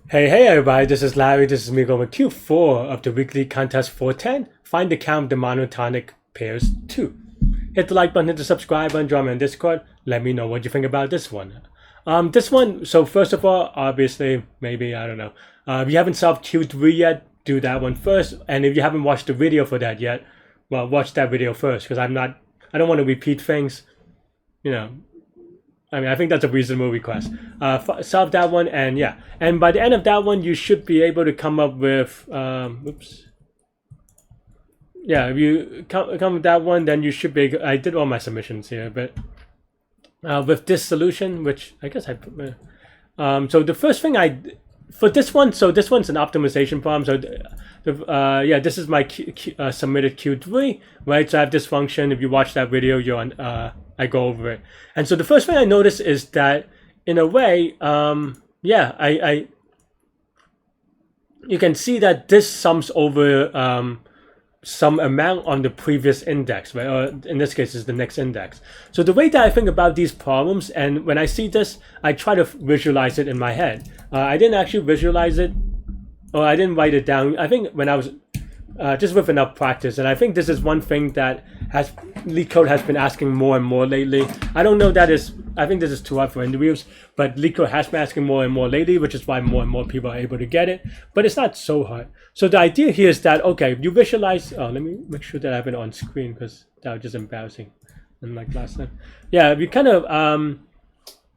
Hey everybody, this is Larry. This is me going with Q4 of the weekly contest 410. Find the count of the monotonic pairs 2. Hit the like button, hit the subscribe button, join me on Discord. Let me know what you think about this one. So first of all, obviously, maybe, I don't know. If you haven't solved Q3 yet, do that one first. And if you haven't watched the video for that yet, well, watch that video first, because I don't want to repeat things, you know. I think that's a reasonable request. Solve that one, and yeah. And by the end of that one, you should be able to come up with, oops. Yeah, if you come with that one, then you should be, I did all my submissions here, but with this solution, which I guess I put, so the first thing for this one, so this one's an optimization problem. So yeah, this is my submitted Q3, right? So I have this function. If you watch that video, you're on, I go over it. And so the first thing I notice is that in a way, yeah, you can see that this sums over some amount on the previous index, right? Or in this case, is the next index. So the way that I think about these problems, and when I see this, I try to visualize it in my head. I didn't actually visualize it, or I didn't write it down. I think when I was just with enough practice, and I think this is one thing that Leetcode has been asking more and more lately. I don't know that is, I think this is too hard for interviews, but Leetcode has been asking more and more lately, which is why more and more people are able to get it, but it's not so hard. So the idea here is that, okay, if you visualize, let me make sure that I have it on screen, because that was just embarrassing, unlike last time. Yeah, if you kind of,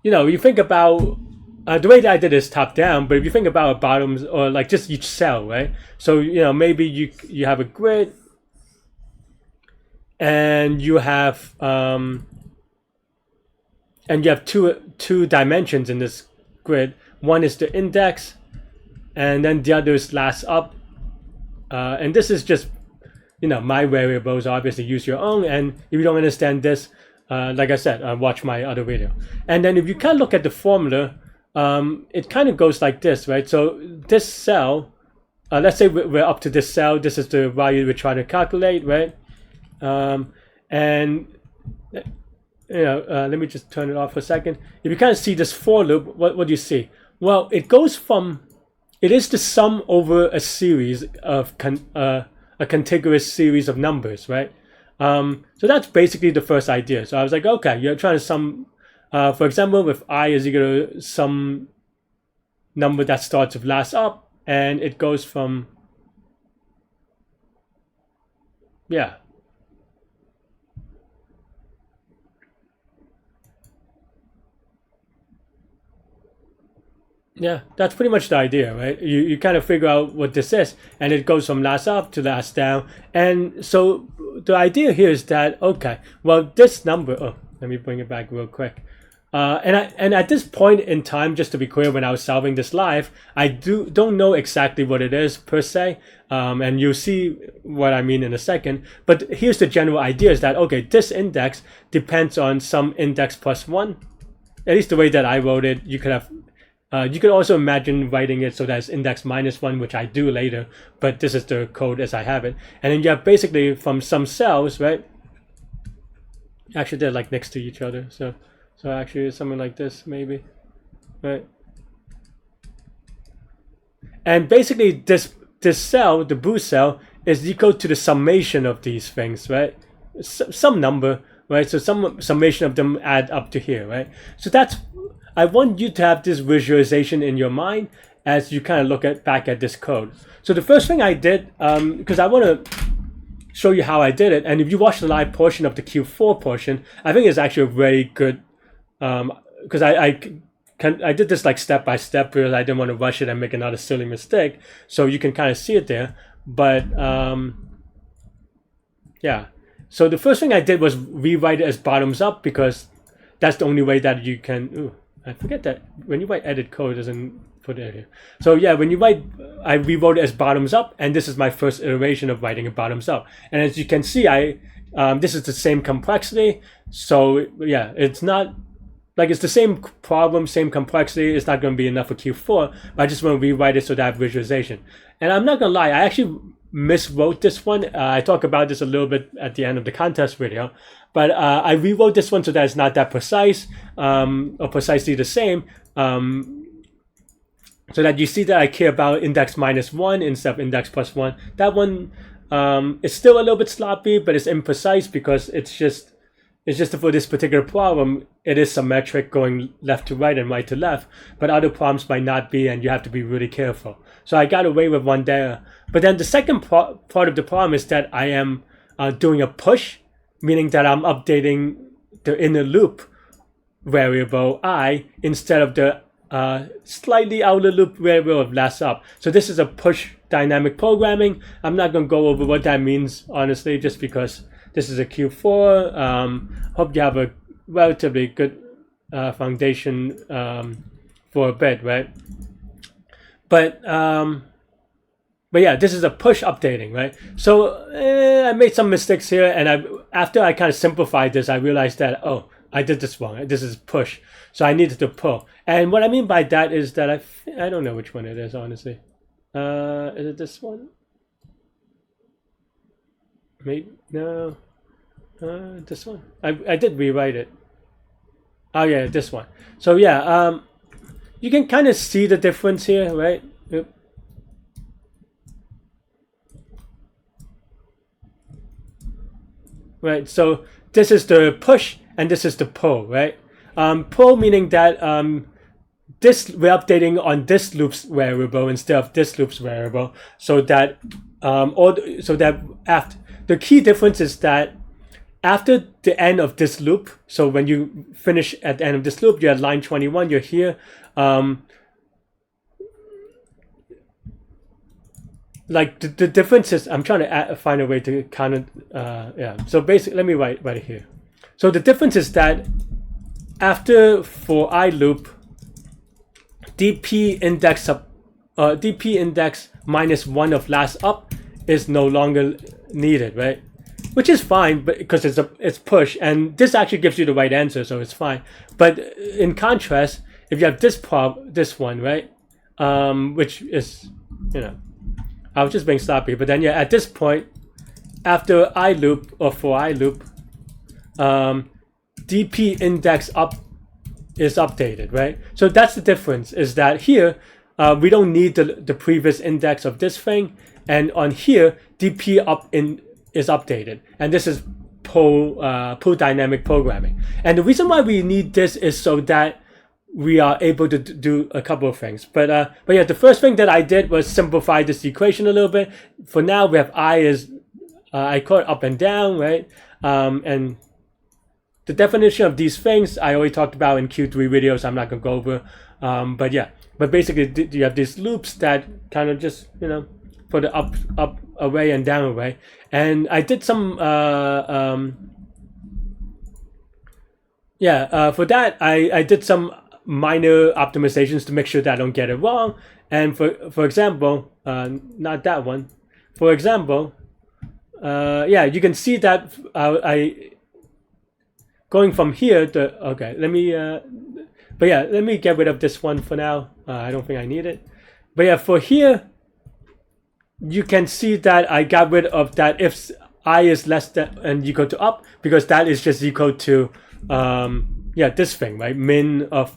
you think about, the way that I did is top down, but if you think about bottoms, or like just each cell, right? So, maybe you have a grid, and you have two dimensions in this grid. One is the index, and then the other is last up. And this is just, my variables. Obviously, use your own. And if you don't understand this, like I said, watch my other video. And then if you kind of look at the formula, it kind of goes like this, right? So this cell, let's say we're up to this cell. This is the value we're trying to calculate, right? And let me just turn it off for a second. If you kind of see this for loop, what do you see? Well, it goes from, it is the sum over a series of a contiguous series of numbers, right? So that's basically the first idea. So I was like, okay, you're trying to sum, for example, with I is equal to some number that starts with last up, and it goes from, yeah. Yeah, that's pretty much the idea, right? You kind of figure out what this is, and it goes from last up to last down. And so the idea here is that, okay, well, this number, let me bring it back real quick. And at this point in time, just to be clear, when I was solving this live, I don't know exactly what it is per se, and you'll see what I mean in a second. But here's the general idea: is that, okay, this index depends on some index plus 1. At least the way that I wrote it, you could have. You could also imagine writing it so that it's index minus 1, which I do later, but this is the code as I have it. And then you have basically from some cells, right? Actually, they're like next to each other, so actually it's something like this, maybe, right? And basically this cell, the blue cell, is equal to the summation of these things, right? Some number, right? So some summation of them add up to here, right? So that's, I want you to have this visualization in your mind as you kind of look back at this code. So the first thing I did, because I want to show you how I did it, and if you watch the live portion of the Q4 portion, I think it's actually a very good, because I did this like step by step because I didn't want to rush it and make another silly mistake. So you can kind of see it there. But yeah. So the first thing I did was rewrite it as bottoms up, because that's the only way that you can. Ooh, I forget that when you write edit code, it doesn't put it here. So yeah, when you write, I rewrote it as bottoms up, and this is my first iteration of writing it bottoms up. And as you can see, this is the same complexity. So yeah, it's not like it's the same problem, same complexity. It's not going to be enough for Q4. But I just want to rewrite it so that I have visualization. And I'm not going to lie, I actually miswrote this one. I talk about this a little bit at the end of the contest video, but I rewrote this one so that it's not that precise, or precisely the same. so that you see that I care about index -1 instead of index +1. That one is still a little bit sloppy, but it's imprecise because it's just for this particular problem, it is symmetric going left to right and right to left, but other problems might not be, and you have to be really careful. So I got away with one there. But then the second part of the problem is that I am doing a push, meaning that I'm updating the inner loop variable I instead of the slightly outer loop variable of last up. So this is a push dynamic programming. I'm not going to go over what that means, honestly, just because this is a Q4. Hope you have a relatively good foundation for a bit, right? But yeah, this is a push updating, right? So I made some mistakes here, and after I kind of simplified this, I realized that, oh, I did this wrong. This is push, so I needed to pull. And what I mean by that is that I don't know which one it is, honestly. Is it this one? Maybe no. This one. I did rewrite it. Oh yeah, this one. So yeah, you can kind of see the difference here, right? Yep. Right. So this is the push, and this is the pull, right? Pull meaning that we're updating on this loops variable instead of this loops variable, so that after the key difference is that after the end of this loop, so when you finish at the end of this loop, you're at line 21, you're here. Like the difference is, I'm trying to find a way to kind of, yeah. So basically, let me write it here. So the difference is that after for I loop, dp index -1 of last up is no longer needed, right? Which is fine, but because it's push, and this actually gives you the right answer, so it's fine. But in contrast, if you have this one, right, which is, you know, I was just being sloppy, but then yeah, at this point, after I loop or for I loop, dp index up is updated, right? So that's the difference, is that here we don't need the previous index of this thing, and on here dp up is updated, and this is pull dynamic programming. And the reason why we need this is so that we are able to do a couple of things. But yeah, the first thing that I did was simplify this equation a little bit. For now, we have I is I call it up and down, right? And the definition of these things I already talked about in Q3 videos. I'm not gonna go over. But yeah, but basically you have these loops that kind of just, you know, for the up array and down array. And I did some for that I did some minor optimizations to make sure that I don't get it wrong. And for example, not that one. For example, yeah, you can see that I going from here to, okay, let me but yeah, let me get rid of this one for now. I don't think I need it. But yeah, for here, you can see that I got rid of that if I is less than and equal to up, because that is just equal to yeah, this thing, right? Min of,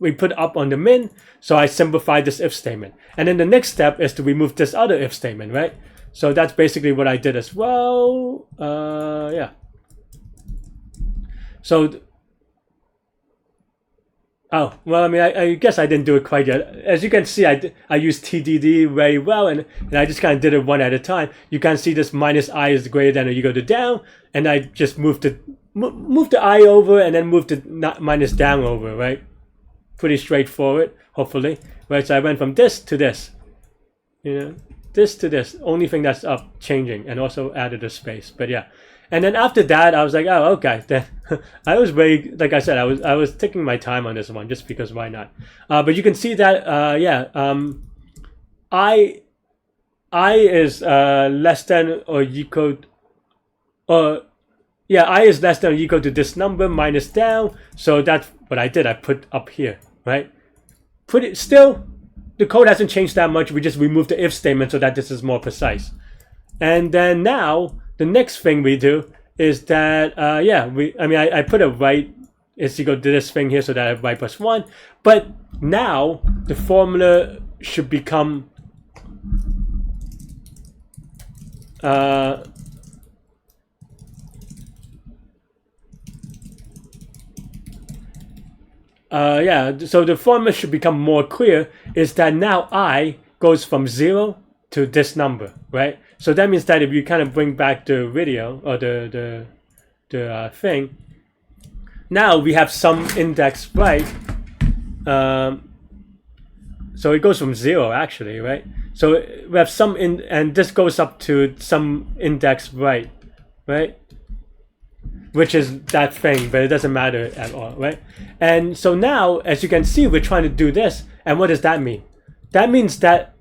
we put up on the min, so I simplified this if statement. And then the next step is to remove this other if statement, right? So that's basically what I did as well. Yeah. So, oh, well, I mean, I guess I didn't do it quite yet. As you can see, I used TDD very well, and I just kind of did it one at a time. You can see this minus I is greater than or equal to down, and I just moved the I over and then moved the minus down over, right? Pretty straightforward, hopefully. Right, so I went from this to this. You know, this to this. Only thing that's up changing, and also added a space. But yeah. And then after that, I was like, oh, okay. Then I was very, like I said, I was taking my time on this one just because why not? But you can see that, yeah, I is less than or equal, yeah, I is less than or equal to this number minus down. So that's what I did. I put up here, right? Still, the code hasn't changed that much. We just removed the if statement so that this is more precise. And then now, the next thing we do is that, yeah, I put a right is equal to this thing here so that I have right plus 1. But now the formula should become yeah, so the format should become more clear is that now I goes from 0 to this number, right? So that means that if you kind of bring back the video or the thing, now we have some index right. So it goes from 0 actually, right? So we have some and this goes up to some index right? Which is that thing, but it doesn't matter at all, right? And so now, as you can see, we're trying to do this. And what does that mean? That means that,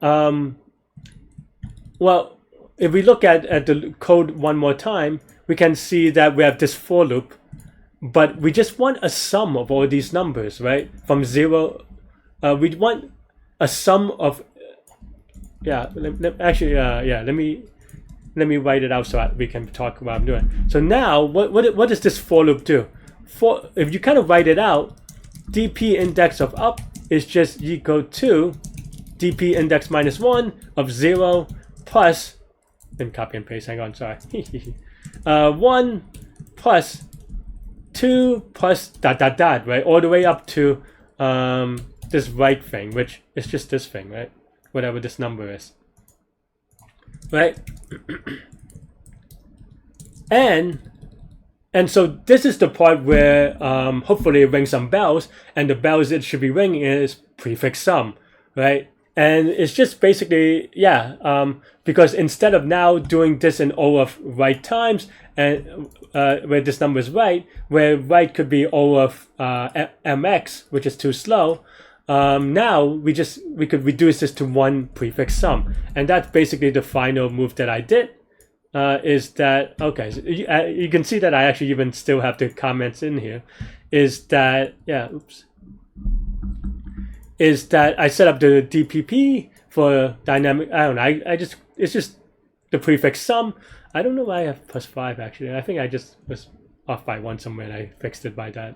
well, if we look at the code one more time, we can see that we have this for loop, but we just want a sum of all these numbers, right? From 0, we want a sum of, yeah, let me write it out so we can talk about what I'm doing. So now, what does this for loop do? If you kind of write it out, dp index of up is just equal to dp index minus 1 of 0 plus, and copy and paste, hang on, sorry. 1 plus 2 plus dot dot dot, right? All the way up to this right thing, which is just this thing, right? Whatever this number is. Right? and so this is the part where hopefully it rings some bells, and the bells it should be ringing is prefix sum, right? And it's just basically, yeah, because instead of now doing this in O of right times, and where this number is right, where right could be O of mx, which is too slow, now we could reduce this to one prefix sum, and that's basically the final move that I did. Is that okay? So you can see that I actually even still have the comments in here. Is that Is that I set up the DPP for dynamic. I don't know. It's just the prefix sum. I don't know why I have +5 actually. I think I just was off by 1 somewhere and I fixed it by that.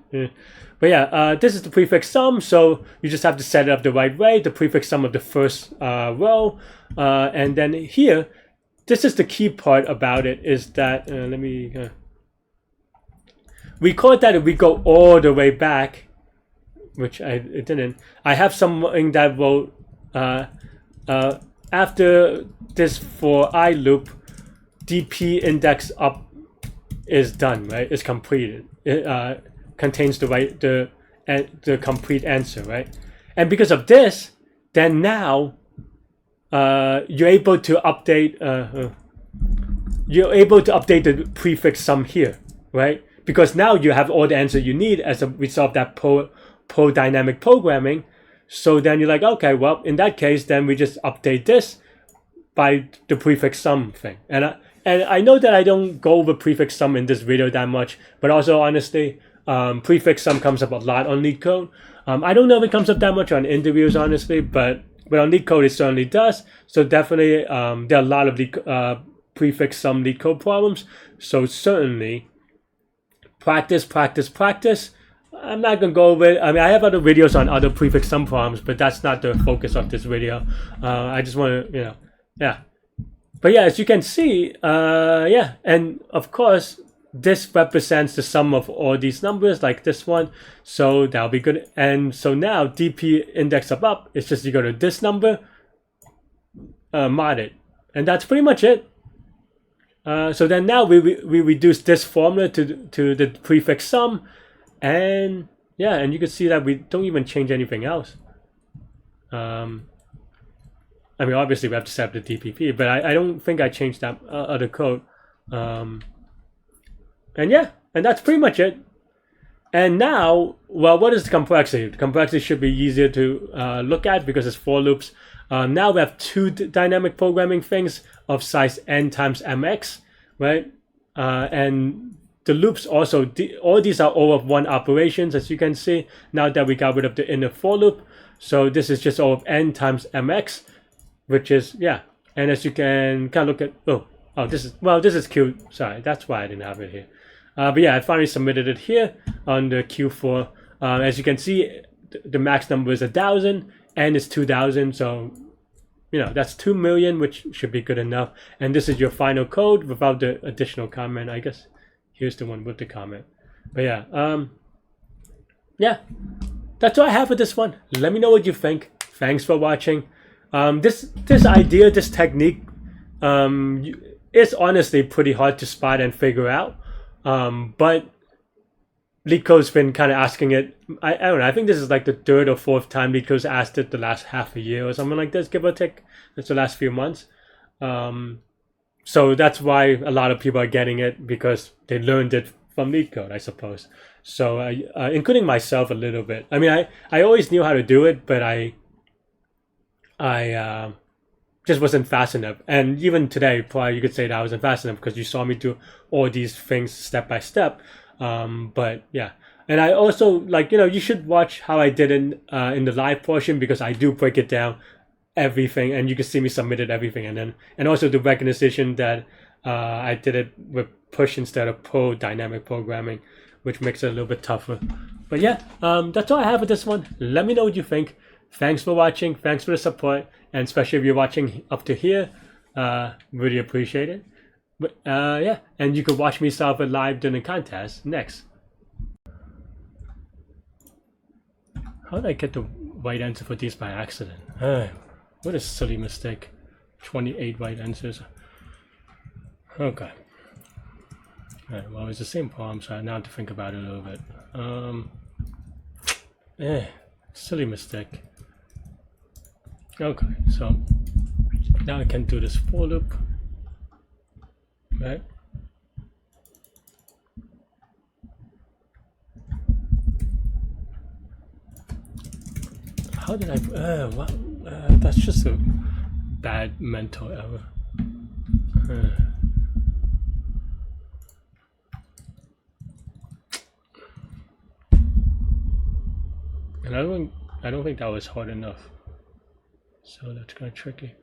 But yeah, this is the prefix sum, so you just have to set it up the right way, the prefix sum of the first row. And then here, this is the key part about it, is that, we call it that if we go all the way back, which it didn't. I have something that will, after this for I loop, dp index up is done, right? It's completed. It contains the complete answer, right? And because of this, then now you're able to update the prefix sum here, right? Because now you have all the answer you need as a result of that dynamic programming. So then you're like, okay, well, in that case, then we just update this by the prefix sum thing. And I know that I don't go over prefix sum in this video that much, but also honestly, prefix sum comes up a lot on Leetcode. I don't know if it comes up that much on interviews, honestly, but on Leetcode it certainly does. So definitely, there are a lot of prefix sum Leetcode problems. So certainly, practice. I'm not gonna go over it. I mean, I have other videos on other prefix sum problems, but that's not the focus of this video. I just want to, yeah. But yeah, as you can see, yeah, and of course, this represents the sum of all these numbers, like this one. So that'll be good. And so now dp index of up is just you go to this number, mod it, and that's pretty much it. So then now we reduce this formula to the prefix sum, and yeah, and you can see that we don't even change anything else. I mean, obviously we have to set up the DPP, but I don't think I changed that other code. And yeah, and that's pretty much it. And now, well, what is the complexity? The complexity should be easier to look at because it's for loops. Now we have two dynamic programming things of size n times mx, right? And the loops also, all these are all of one operations, as you can see, now that we got rid of the inner for loop. So this is just all of n times mx, which is, yeah. And as you can kind of look at, this is cute. Sorry, that's why I didn't have it here. But yeah, I finally submitted it here on the Q4. As you can see, the max number is 1,000, N is 2000, so you know that's 2 million, which should be good enough. And this is your final code without the additional comment. I guess here's the one with the comment. But yeah, that's all I have for this one. Let me know what you think. Thanks for watching. This idea, this technique, is honestly pretty hard to spot and figure out. But Leetcode's been kind of asking it. I don't know. I think this is like the third or fourth time Leetcode's asked it the last half a year or something like this, give or take. That's the last few months. So that's why a lot of people are getting it, because they learned it from Leetcode, I suppose. So including myself a little bit. I mean, I always knew how to do it, but I just wasn't fast enough. And even today, probably you could say that I wasn't fast enough because you saw me do all these things step by step. But yeah, and I also, like, you know, you should watch how I did in the live portion, because I do break it down everything, and you can see me submitted everything, and also the recognition that I did it with push instead of pull dynamic programming, which makes it a little bit tougher. But yeah, that's all I have with this one. Let me know what you think. Thanks for watching. Thanks for the support, and especially if you're watching up to here, really appreciate it. But yeah, and you could watch me solve it live during the contest next. How did I get the right answer for these by accident? What a silly mistake. 28 right answers. Okay. Alright, well, it's the same problem, so I now have to think about it a little bit. Silly mistake. Okay, so now I can do this for loop. Right? How did I? That's just a bad mental error. And I don't think that was hard enough. So that's kind of tricky.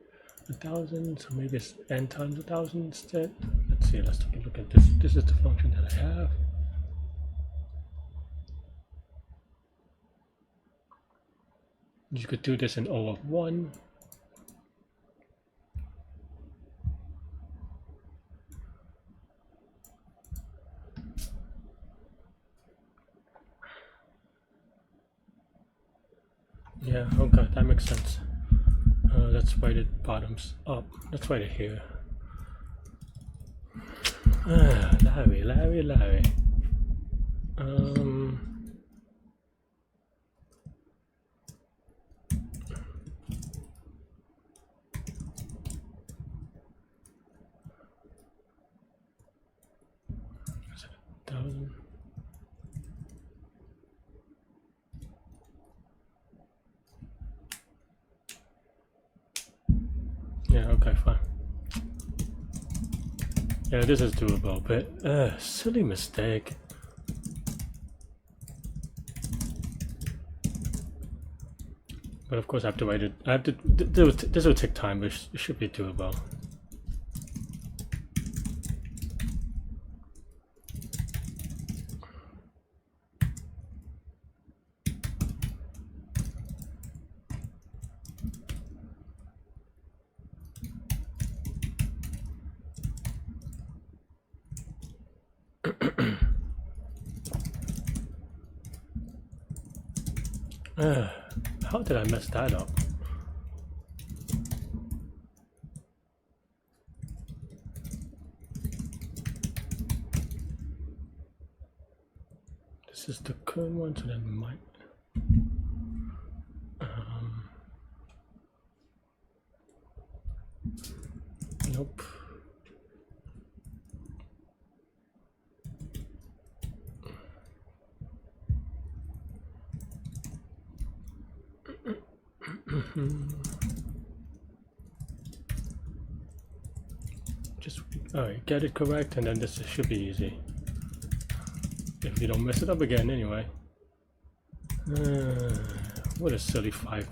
1,000, so maybe it's n times 1,000 instead. Let's see, let's take a look at this. This is the function that I have. You could do this in O of 1. Yeah, okay, that makes sense. Let's write it bottoms up. Let's write it here. Larry. Is it 1,000? Yeah, okay, fine. Yeah, this is doable, but silly mistake. But of course I have to write it. I have to. This will take time, but it should be doable. How did I mess that up? This is the current one, so then might. Nope. Just alright, get it correct, and then this should be easy. If you don't mess it up again, anyway. What a silly 5.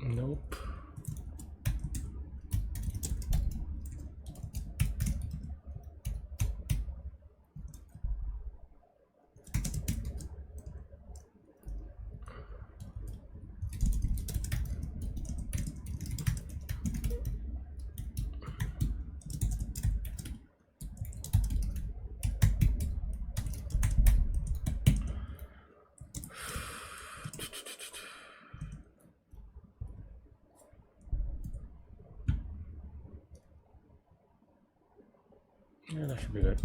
Nope. Yeah, that should be good.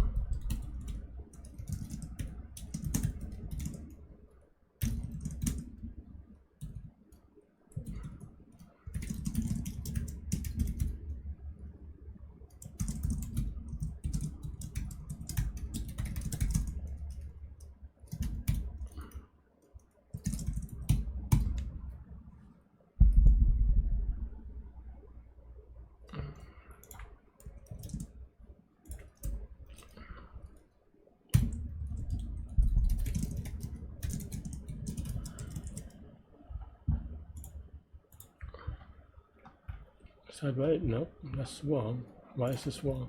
Is that right? Nope, that's wrong. Why is this wrong?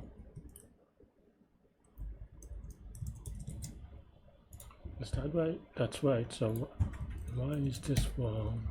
Is that right? That's right. So why is this wrong?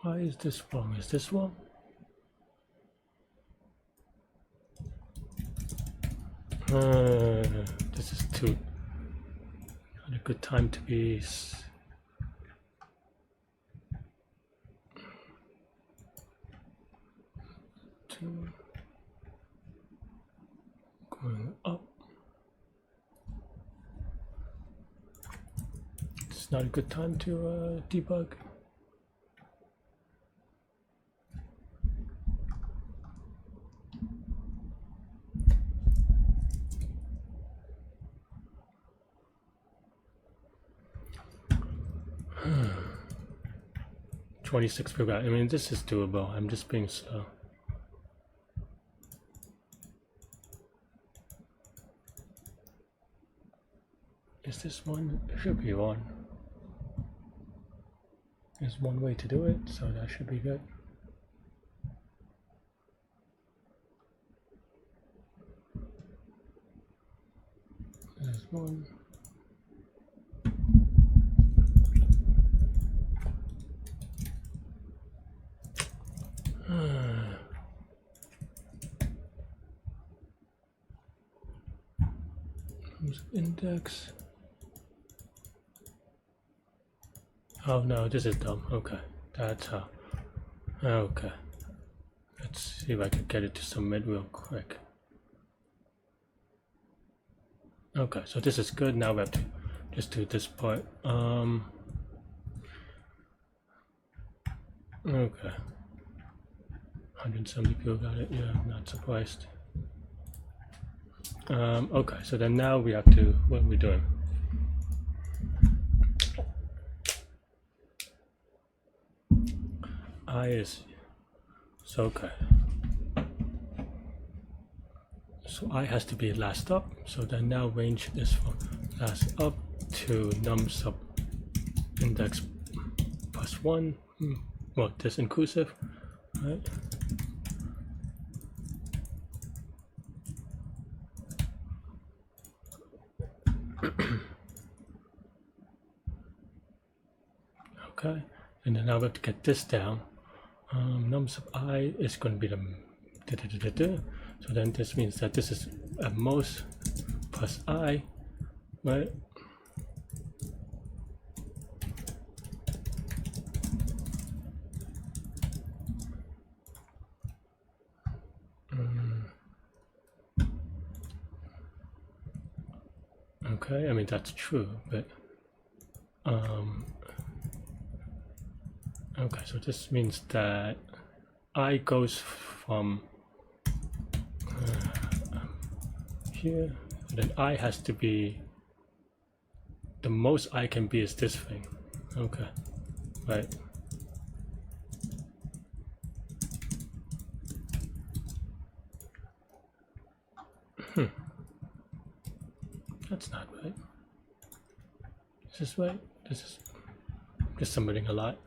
Why is this wrong? Is this wrong? This is too not a good time to be going up. It's not a good time to debug. Hmm. 26 per guy. I mean, this is doable. I'm just being slow. Is this one? It should be one. There's one way to do it, so that should be good. There's one. Index. Oh no, this is dumb. Okay, that's how. Okay, let's see if I can get it to submit real quick. Okay, so this is good. Now we have to just do this part. Okay, 170 people got it. Yeah, I'm not surprised. Okay, so then now we have to, what are we doing? I is, so okay. So I has to be last up, so then now range is from last up to num sub index plus 1. Well, this inclusive, right? Okay, and then now we have to get this down. Num sub I is going to be the so then this means that this is at most plus I, right? Okay, I mean that's true, but okay, so this means that I goes from here, and then I has to be, the most I can be is this thing. Okay, right. That's not right. Is this right? This is just submitting a lot.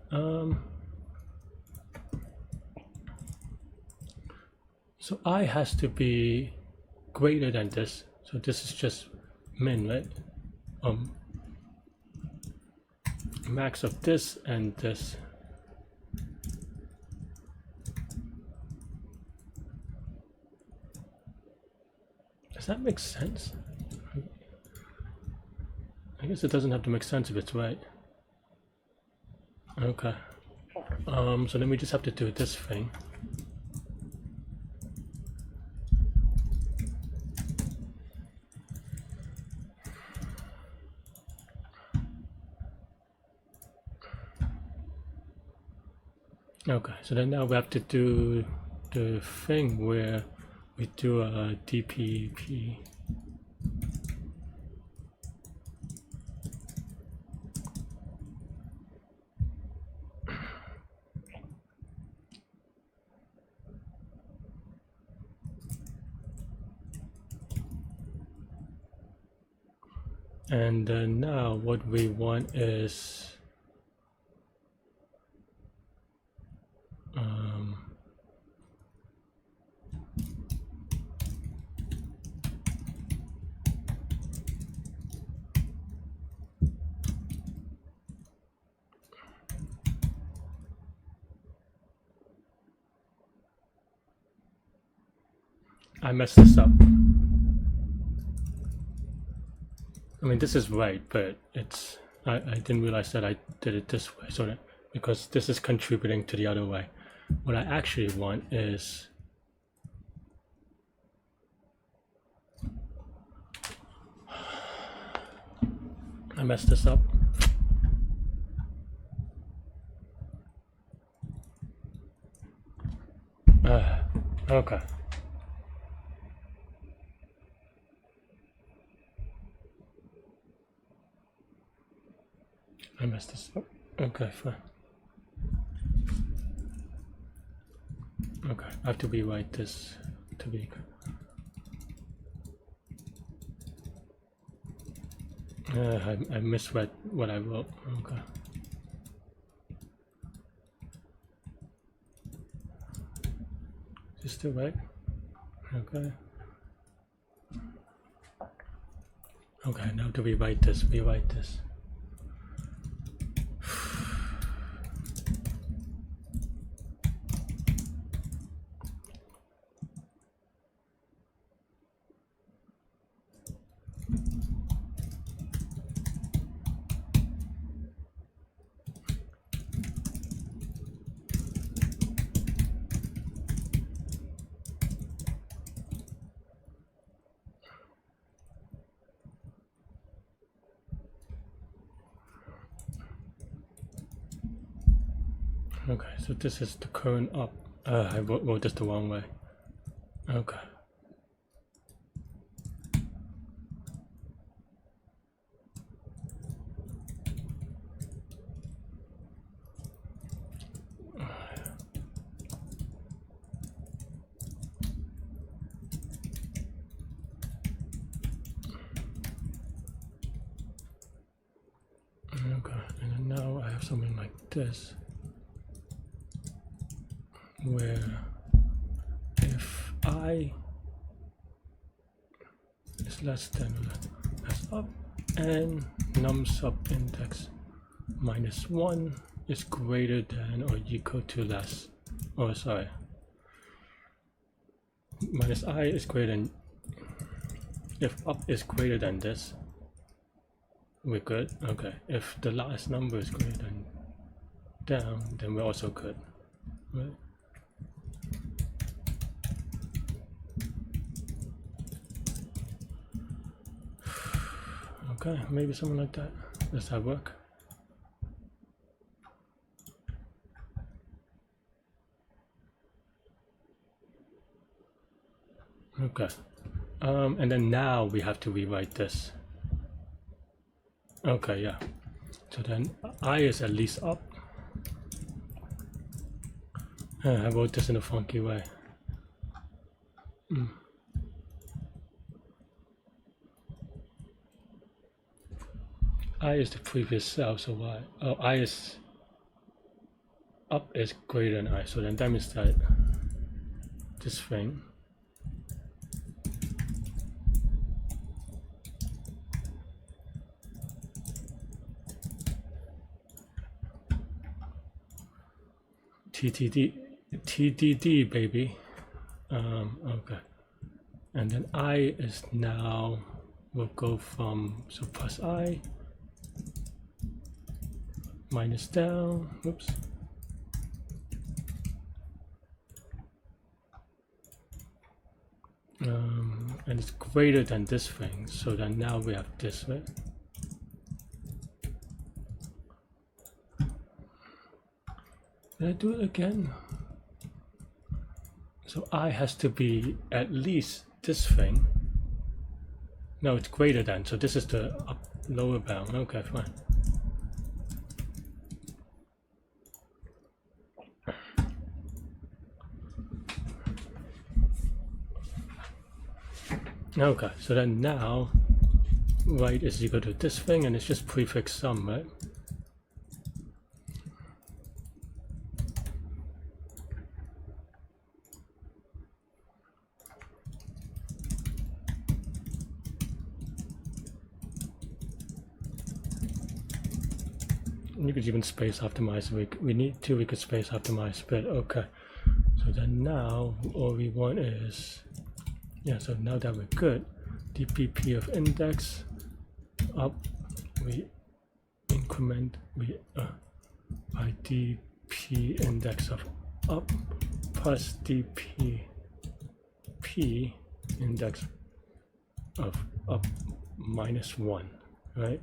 So I has to be greater than this. So this is just min, right? Max of this and this. Does that make sense? I guess it doesn't have to make sense if it's right. Okay. So then we just have to do this thing. Okay, so then now we have to do the thing where we do a DPP. And now what we want is I messed this up. I mean, this is right, but it's I didn't realize that I did it this way, so that because this is contributing to the other way. What I actually want is I messed this up. Okay. I messed this up. Okay, fine. Okay, I have to rewrite this to be. I misread what I wrote. Okay. Is this still right? Okay. Okay, now to rewrite this. Rewrite this. Okay, so this is the current up. I wrote this the wrong way. Okay. Okay, and then now I have something like this, where if I is less than that's up and num sub index -1 is greater than or equal to less, oh sorry, minus I is greater than, if up is greater than this, we're good. Okay, if the last number is greater than down, then we're also good, right? Okay, maybe something like that. Does that work? Okay, and then now we have to rewrite this. Okay, yeah. So then I is at least up. I wrote this in a funky way. I is the previous cell, so y, oh, I is up is greater than I, so then that means that this thing TDD baby. Okay, and then I is now will go from, so plus I minus down, oops, and it's greater than this thing, so then now we have this, right? Did I do it again? So I has to be at least this thing. No, it's greater than, so this is the lower bound. Okay, fine. Okay, so then now right is equal to this thing, and it's just prefix sum, right? You could even space optimize. We need to, we could space optimize, but okay. So then now all we want is, yeah, so now that we're good, dpp of index up, we increment, we by dp index of up plus dp index of up -1, right?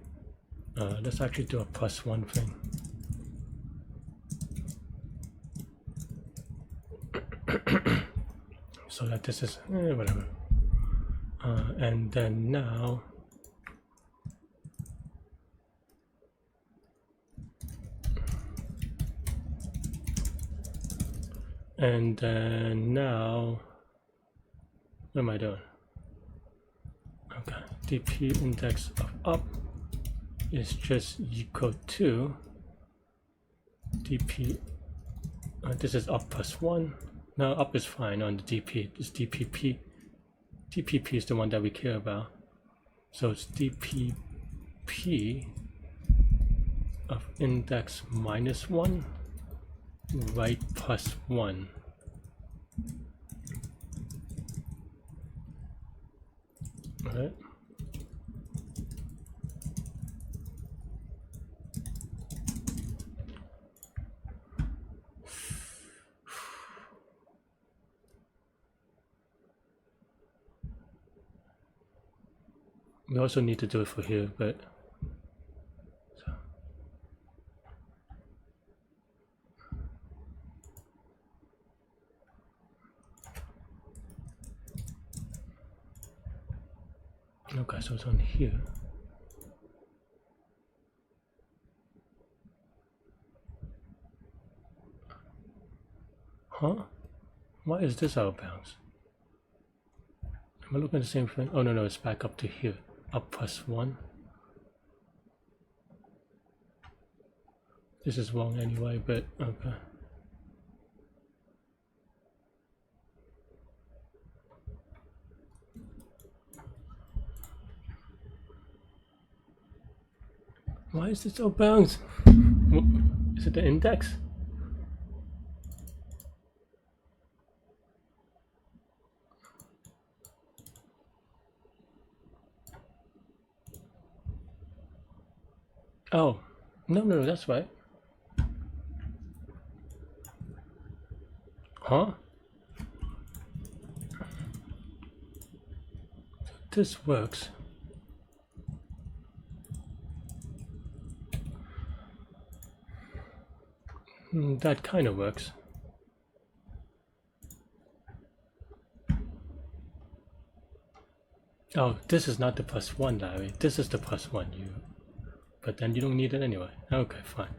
Let's actually do a +1 thing. So that this is whatever. And then now what am I doing? Okay, dp index of up is just equal to dp, this is up +1. No, up is fine on the dp, it's dpp. dpp is the one that we care about. So it's dpp of index -1, right +1. All right. We also need to do it for here, but so. Okay, so it's on here. Huh? Why is this out of bounds? Am I looking at the same thing? Oh no, it's back up to here. Up +1. This is wrong anyway, but okay. Why is this out of bounds? Is it the index? Oh, no, that's right. Huh? This works. That kind of works. Oh, this is not the +1, Larry. This is the +1. But then you don't need it anyway. Okay, fine.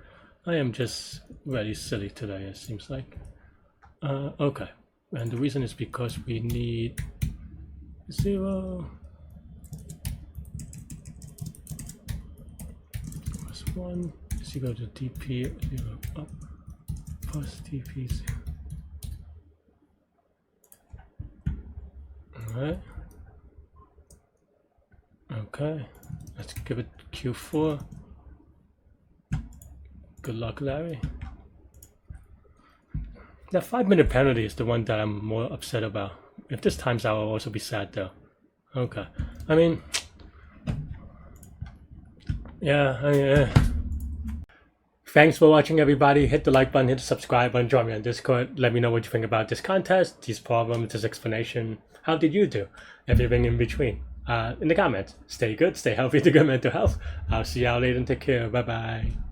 I am just really silly today, it seems like. Okay, and the reason is because we need 0. plus 1 is equal to dp 0 up plus dp 0. Alright. Okay. Let's give it Q4. Good luck, Larry. That 5-minute penalty is the one that I'm more upset about. If this times out, I'll also be sad though. Okay. I mean, yeah. Thanks for watching, everybody. Hit the like button, hit the subscribe button, join me on Discord. Let me know what you think about this contest, these problems, this explanation. How did you do? Everything in between. In the comments. Stay good, stay healthy, to good mental health. I'll see y'all later and take care. Bye-bye.